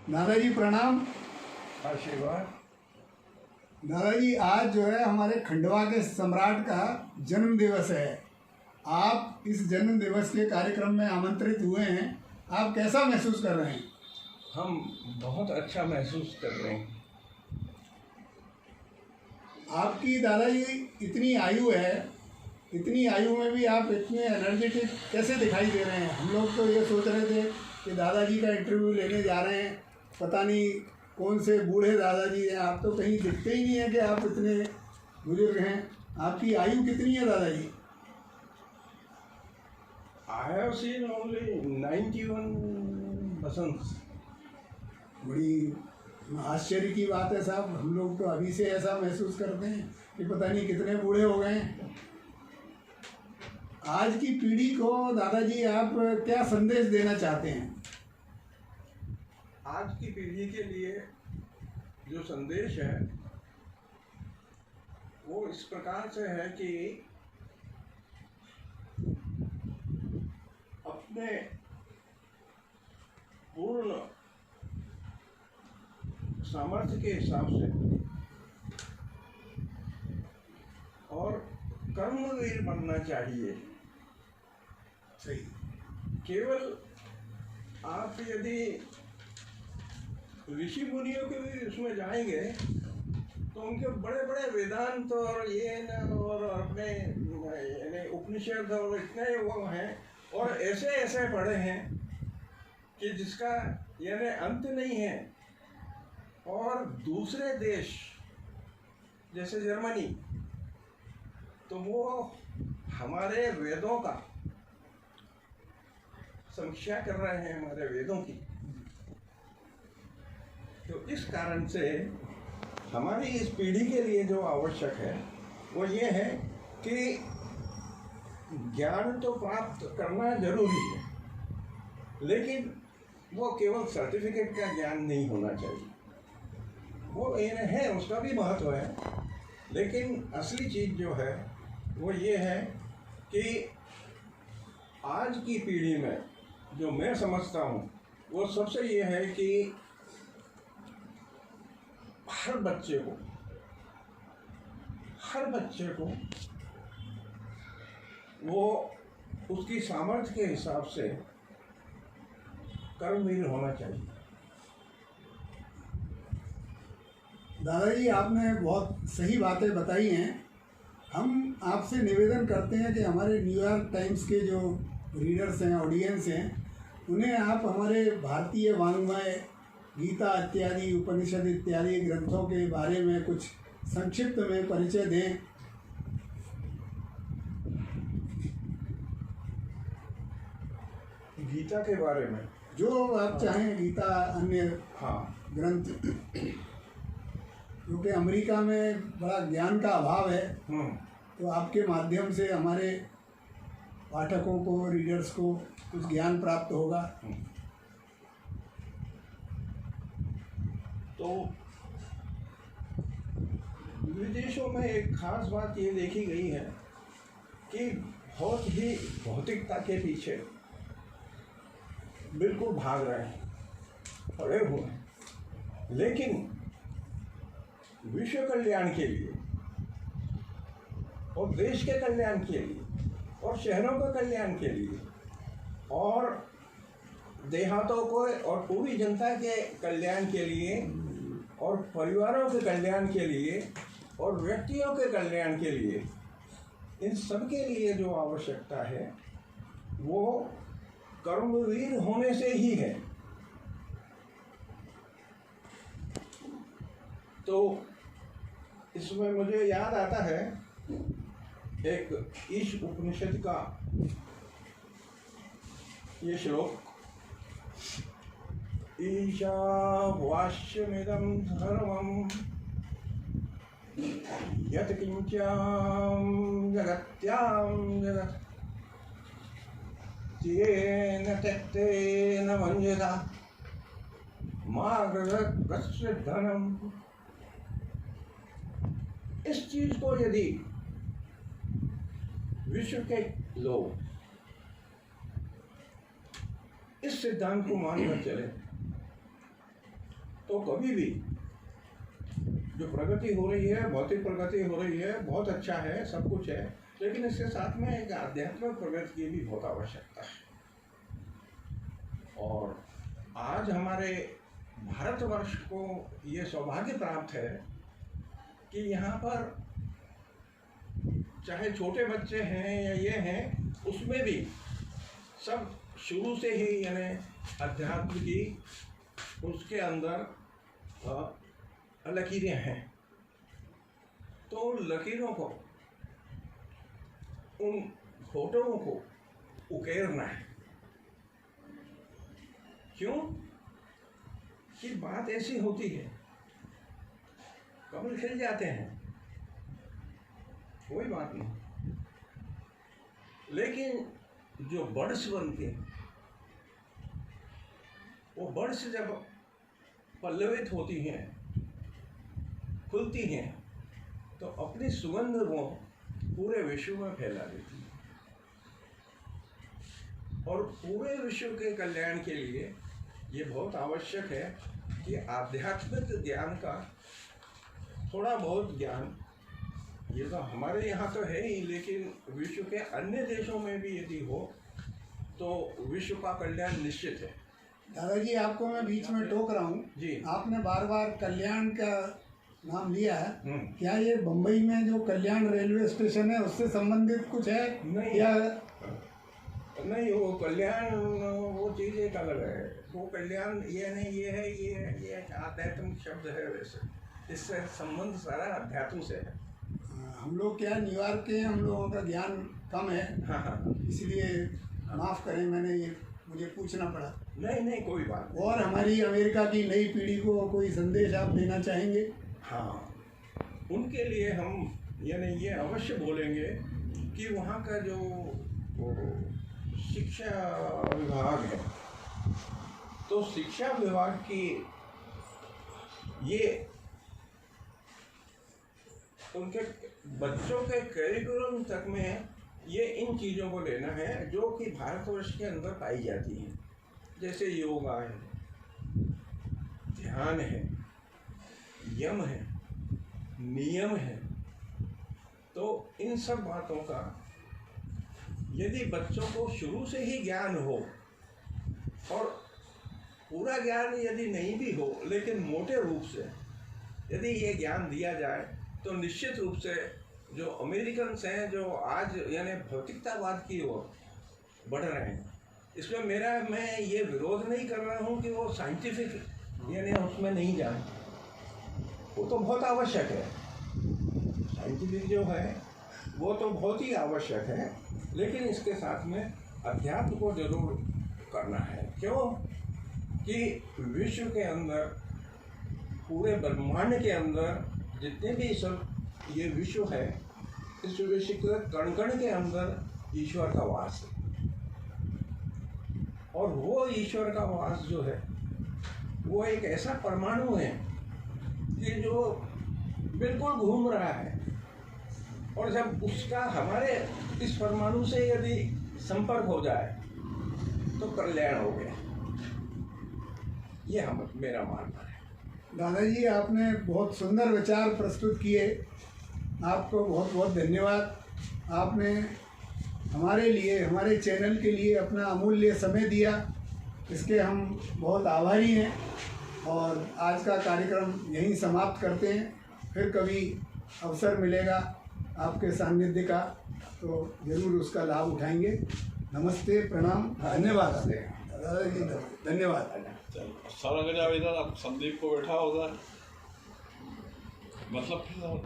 दादाजी प्रणाम। आशीर्वाद। दादाजी आज जो है हमारे खंडवा के सम्राट का जन्म दिवस है। आप इस जन्म दिवस के कार्यक्रम में आमंत्रित हुए हैं, आप कैसा महसूस कर रहे हैं? हम बहुत अच्छा महसूस कर रहे हैं। आपकी दादाजी इतनी आयु है, इतनी आयु में भी आप इतने एनर्जेटिक कैसे दिखाई दे रहे हैं? हम लोग तो ये सोच रहे थे कि दादाजी का इंटरव्यू लेने जा रहे हैं, पता नहीं कौन से बूढ़े दादाजी हैं। आप तो कहीं दिखते ही नहीं है कि आप इतने बुजुर्ग हैं। आपकी आयु कितनी है दादाजी? I have seen only 91 बसंत। बड़ी आश्चर्य की बात है साहब, हम लोग तो अभी से ऐसा महसूस करते हैं कि पता नहीं कितने बूढ़े हो गए हैं। आज की पीढ़ी को दादाजी आप क्या संदेश देना चाहते हैं? आज की पीढ़ी के लिए जो संदेश है वो इस प्रकार से है कि अपने पूर्ण सामर्थ्य के हिसाब से और कर्मवीर बनना चाहिए। सही। केवल आप यदि ऋषि मुनियों के भी उसमें जाएंगे तो उनके बड़े बड़े वेदांत और ये न और अपने यानी उपनिषद और इतने वो हैं और ऐसे ऐसे पढ़े हैं कि जिसका यानी अंत नहीं है। और दूसरे देश जैसे जर्मनी, तो वो हमारे वेदों का समीक्षा कर रहे हैं, हमारे वेदों की। तो इस कारण से हमारी इस पीढ़ी के लिए जो आवश्यक है वो ये है कि ज्ञान तो प्राप्त करना जरूरी है, लेकिन वो केवल सर्टिफिकेट का ज्ञान नहीं होना चाहिए। वो ये है, उसका भी महत्व है, लेकिन असली चीज़ जो है वो ये है कि आज की पीढ़ी में जो मैं समझता हूँ वो सबसे ये है कि हर बच्चे को वो उसकी सामर्थ्य के हिसाब से कर्मवीर होना चाहिए। दादाजी आपने बहुत सही बातें बताई हैं। हम आपसे निवेदन करते हैं कि हमारे न्यूयॉर्क टाइम्स के जो रीडर्स हैं, ऑडियंस हैं, उन्हें आप हमारे भारतीय वाङ्मय, गीता इत्यादि, उपनिषद इत्यादि ग्रंथों के बारे में कुछ संक्षिप्त में परिचय दें। गीता के बारे में जो आप चाहें, गीता, अन्य ग्रंथ, क्योंकि अमेरिका में बड़ा ज्ञान का अभाव है, तो आपके माध्यम से हमारे पाठकों को, रीडर्स को कुछ ज्ञान प्राप्त होगा। तो विदेशों में एक खास बात ये देखी गई है कि बहुत ही भौतिकता के पीछे बिल्कुल भाग रहे हैं, पड़े हुए हैं, लेकिन विश्व कल्याण के लिए और देश के कल्याण के लिए और शहरों के कल्याण के लिए और देहातों को और पूरी जनता के कल्याण के लिए और परिवारों के कल्याण के लिए और व्यक्तियों के कल्याण के लिए, इन सब के लिए जो आवश्यकता है वो कर्मवीर होने से ही है। तो इसमें मुझे याद आता है एक ईश उपनिषद का ये श्लोक, ईशावास्यमिदं सर्वं यत् किंचं जगत्यां जगत् येन त्यक्तेन मन्यता मा गृहस्य धनम्। इस चीज को यदि विश्व के लोग इस सिद्धांत को मानकर चले तो कभी भी जो प्रगति हो रही है, भौतिक प्रगति हो रही है, बहुत अच्छा है, सब कुछ है, लेकिन इसके साथ में एक आध्यात्मिक प्रगति की भी बहुत आवश्यकता है। और आज हमारे भारतवर्ष को ये सौभाग्य प्राप्त है कि यहाँ पर चाहे छोटे बच्चे हैं या ये हैं, उसमें भी सब शुरू से ही यानी अध्यात्म की उसके अंदर लकीरें हैं। तो उन लकीरों को, उन फोटोओं को उकेरना है। क्यों कि बात ऐसी होती है, कमल खिल जाते हैं, कोई बात नहीं, लेकिन जो बर्ड्स बनते हैं, वो बर्ड्स जब पल्लवित होती हैं, खुलती हैं, तो अपनी सुगंध वो पूरे विश्व में फैला देती हैं। और पूरे विश्व के कल्याण के लिए ये बहुत आवश्यक है कि आध्यात्मिक ज्ञान का थोड़ा बहुत ज्ञान, ये तो हमारे यहाँ तो है ही, लेकिन विश्व के अन्य देशों में भी यदि हो तो विश्व का कल्याण निश्चित है। दादाजी, आपको मैं बीच में टोक रहा हूँ जी। आपने बार बार कल्याण का नाम लिया है, क्या ये बम्बई में जो कल्याण रेलवे स्टेशन है उससे संबंधित कुछ है? नहीं, या नहीं, वो कल्याण वो चीज़ एक अलग है। वो कल्याण ये नहीं, ये है, ये आध्यात्मिक शब्द है। वैसे इससे संबंध सारा अध्यात्म से है। हम लोग क्या न्यूयॉर्क के, हम लोगों का ज्ञान कम है। हाँ, इसलिए माफ़ करें, मैंने ये मुझे पूछना पड़ा। नहीं, कोई बात नहीं। और हमारी अमेरिका की नई पीढ़ी को कोई संदेश आप देना चाहेंगे? हाँ, उनके लिए हम यानी ये अवश्य बोलेंगे कि वहाँ का जो शिक्षा विभाग है, तो शिक्षा विभाग की ये उनके बच्चों के करिकुलम तक में ये इन चीज़ों को लेना है जो कि भारतवर्ष के अंदर पाई जाती हैं, जैसे योगा है, ध्यान है, यम है, नियम है। तो इन सब बातों का यदि बच्चों को शुरू से ही ज्ञान हो, और पूरा ज्ञान यदि नहीं भी हो, लेकिन मोटे रूप से यदि ये ज्ञान दिया जाए, तो निश्चित रूप से जो अमेरिकन्स हैं, जो आज यानी भौतिकतावाद की ओर बढ़ रहे हैं, इसमें मैं ये विरोध नहीं कर रहा हूँ कि वो साइंटिफिक यानी उसमें नहीं जाए, वो तो बहुत आवश्यक है। साइंटिफिक जो है वो तो बहुत ही आवश्यक है, लेकिन इसके साथ में अध्यात्म को जरूर करना है। क्यों कि विश्व के अंदर, पूरे ब्रह्मांड के अंदर जितने भी सब ये विश्व है, इस विश्व के कण कण के अंदर ईश्वर का वास है। और वो ईश्वर का वास जो है वो एक ऐसा परमाणु है कि जो बिल्कुल घूम रहा है, और जब उसका हमारे इस परमाणु से यदि संपर्क हो जाए तो कल्याण हो गया। ये मेरा मानना है। दादाजी, आपने बहुत सुंदर विचार प्रस्तुत किए, आपको बहुत बहुत धन्यवाद। आपने हमारे लिए, हमारे चैनल के लिए अपना अमूल्य समय दिया, इसके हम बहुत आभारी हैं। और आज का कार्यक्रम यहीं समाप्त करते हैं। फिर कभी अवसर मिलेगा आपके सानिध्य का तो ज़रूर उसका लाभ उठाएंगे। नमस्ते, प्रणाम, धन्यवाद दादाजी, धन्यवाद। सारा गजा इधर संदीप को बैठा होता है, मतलब फिर